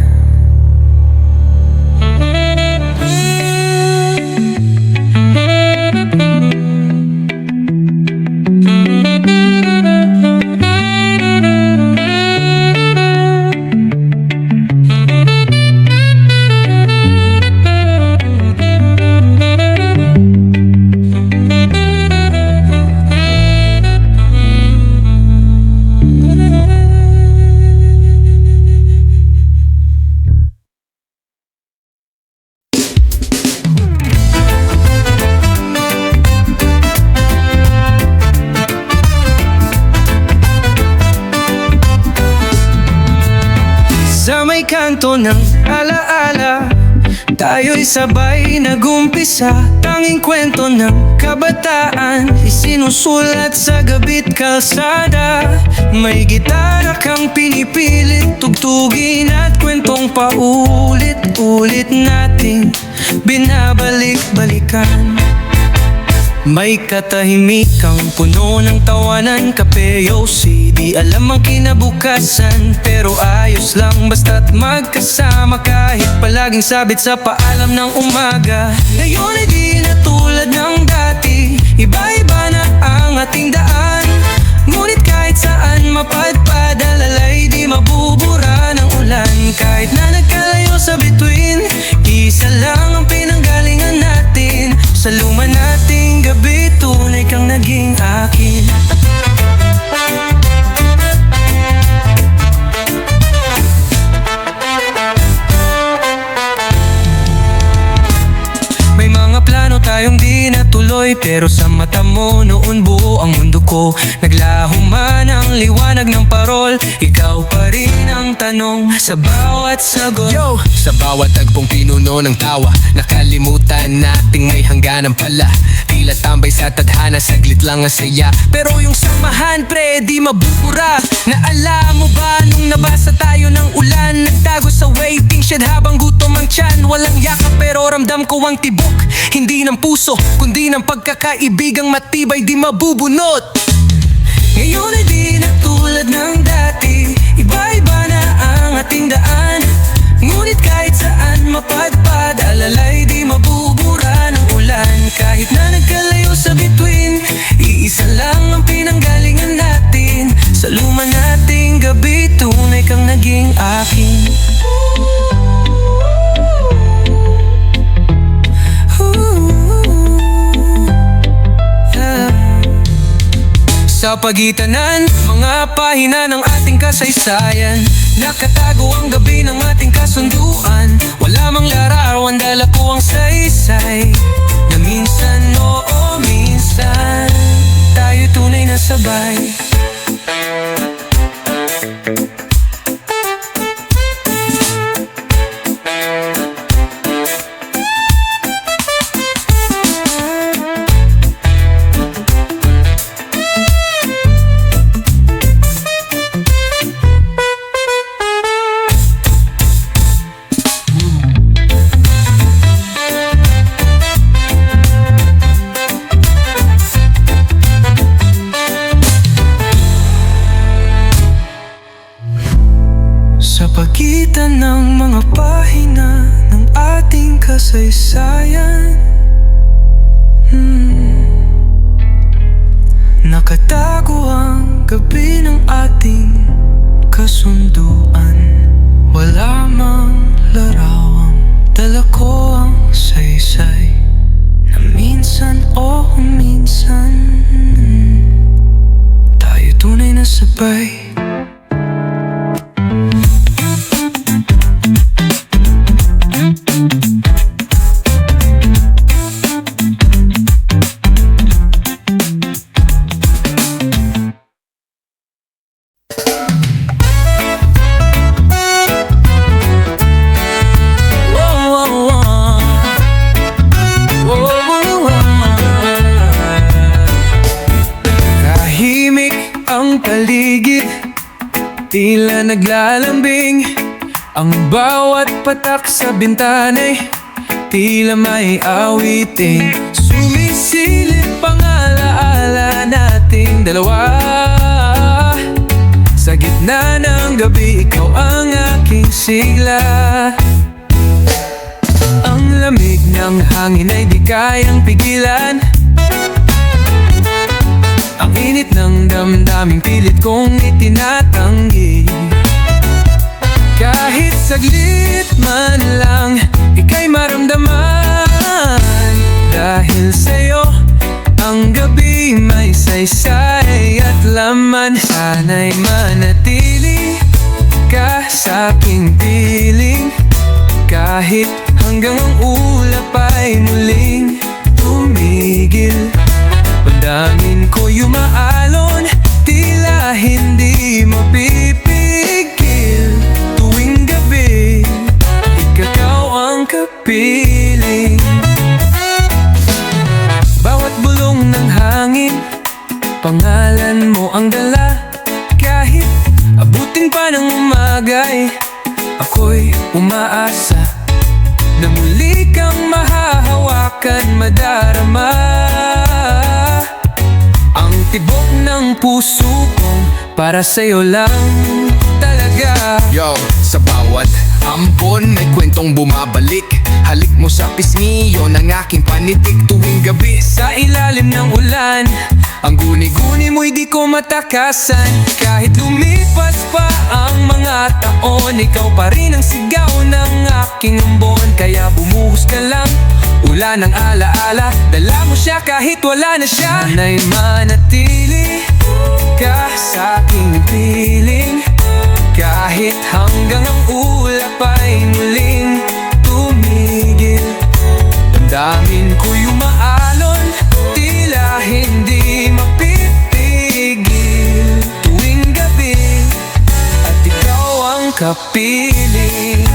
[SPEAKER 1] Sa may kanto ng alaala, tayo'y sabay nagumpisa. Tanging kwento ng kabataan, isinusulat sa gabit kalsada. May gitara kang pinipilit tugtugin at kwentong paulit-ulit nating binabalik-balikan. May katahimikang puno ng tawanan, kape, yosi, di alam ang kinabukasan. Pero ayos lang basta't magkasama, kahit palaging sabit sa paalam ng umaga. Ngayon ay di na tulad ng dati, iba-iba na ang ating daan. Ngunit kahit saan mapadpad, alalay di mabubura ng ulan. Kahit na nagkalayo sa bituin, isa lang ang pinanggalingan natin. Sa luma nating gabi, tunay kang naging akin. May mga plano tayong di natuloy, pero sa mata mo noon buo ang mundo ko. Naglaho man ang liwanag ng parol, ikaw pa rin ang tanong sa bawat sagot.
[SPEAKER 2] Yo! Sa bawat tagpong pinuno ng tawa, nakalimutan nating may hangganan pala. Tila tambay sa tadhana, saglit lang ang saya, pero yung samahan pre, di mabubura. Naalala mo ba nung nabasa tayo ng ulan? Nagtago sa waiting shed habang gutom ang tiyan. Walang yakap pero ramdam ko ang tibok, hindi ng puso kundi ng pagkakaibigang matibay di mabubunot.
[SPEAKER 1] Ngayon ay di na tulad ng dati, iba-iba na ang ating daan. Ngunit kahit saan mapadpad, alalay di mabubura ng ulan. Kahit na nagkalayo sa bituin, iisa lang ang pinanggalingan natin. Sa luma nating gabi, tunay kang naging akin. Sa pagitan ng mga pahina ng ating kasaysayan, nakatago ang gabi ng ating kasunduan. Wala mang larawan, dala ko ang saysay na minsan, oo minsan, tayo tunay na sabay.
[SPEAKER 3] pagitan ng mga pahina ng ating kasaysayan. Nakatago ang gabi ng ating kasunduan. Wala mang larawang dala ko ang saysay na minsan minsan tayo tunay na sabay.
[SPEAKER 1] Paligid, tila naglalambing. Ang bawat patak sa bintana'y tila may awitin. Sumisilip ang alaala nating dalawa. Sa gitna ng gabi, ikaw ang aking sigla. Ang lamig ng hangin ay di kayang pigilan. Ang init ng damdaming pilit kong itinatanggi. Kahit saglit man lang, ika'y maramdaman. Dahil sa'yo, ang gabi may saysay at laman. Sana'y manatili ka sa'king piling, kahit hanggang ang ulap ay muling tumigil. Pandangin ko yumaalon, tila hindi mapipigil. Tuwing gabi, ikaw ang kapiling. Bawat bulong ng hangin, pangalan mo ang dala. Kahit abutin pa ng umagay, ako'y umaasa na muli kang mahahawakan, madarama. Ang tibok ng puso kong para sa'yo lang talaga.
[SPEAKER 2] Yo, sa bawat ambon may kwentong bumabalik. Halik mo sa pisngiyo ng aking panitik. Tuwing gabi
[SPEAKER 1] Sa ilalim ng ulan,
[SPEAKER 2] ang guni-guni
[SPEAKER 1] mo'y di ko matakasan. Kahit lumipas pa ang mga taon, ikaw pa rin ang sigaw ng aking ambon. Kaya bumuhos ka lang, ulan ng alaala. Dala mo siya kahit wala na siya. Sana'y manatili ka sa'king piling, kahit hanggang ang ulap ay muling tumigil. Damdamin ko yumaalon, tila hindi mapipigil. Tuwing gabi, at ikaw ang kapiling.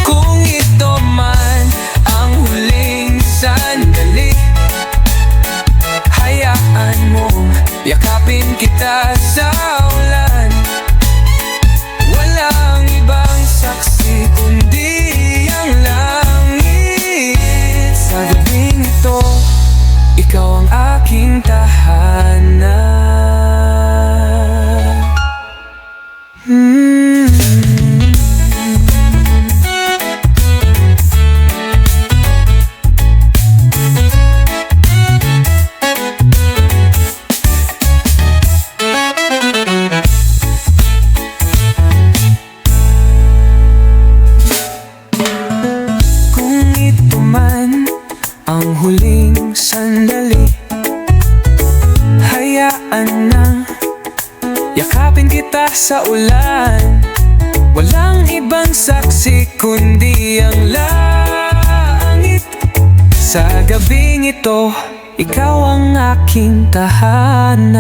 [SPEAKER 1] Kung ito man ang huling sandali, hayaan mong yakapin kita sa ulan. Walang ibang saksi kundi ang langit. Sa gabing ito, ikaw ang aking tahanan. Kung ito man ang huling sandali, hayaan na yakapin kita sa ulan. Walang ibang saksi kundi ang langit. Sa gabing ito, ikaw ang aking tahanan.